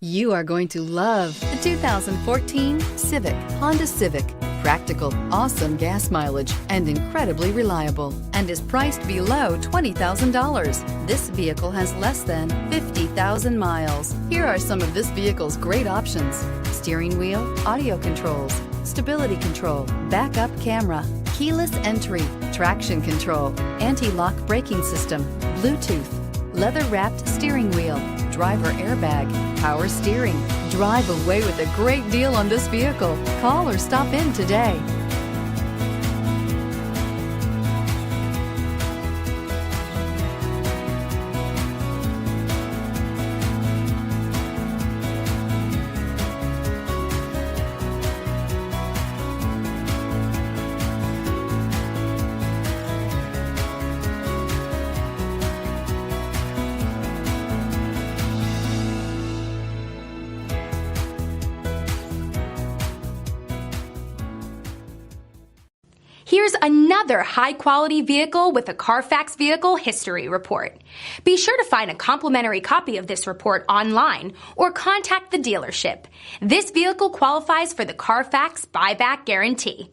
You are going to love the 2014 Civic, Honda Civic. Practical, awesome gas mileage, and incredibly reliable, and is priced below $20,000. This vehicle has less than 50,000 miles. Here are some of this vehicle's great options: steering wheel audio controls, stability control, backup camera, keyless entry, traction control, anti-lock braking system, Bluetooth, leather-wrapped steering wheel, driver airbag, power steering. Drive away with a great deal on this vehicle. Call or stop in today. Here's another high-quality vehicle with a Carfax Vehicle History Report. Be sure to find a complimentary copy of this report online or contact the dealership. This vehicle qualifies for the Carfax Buyback Guarantee.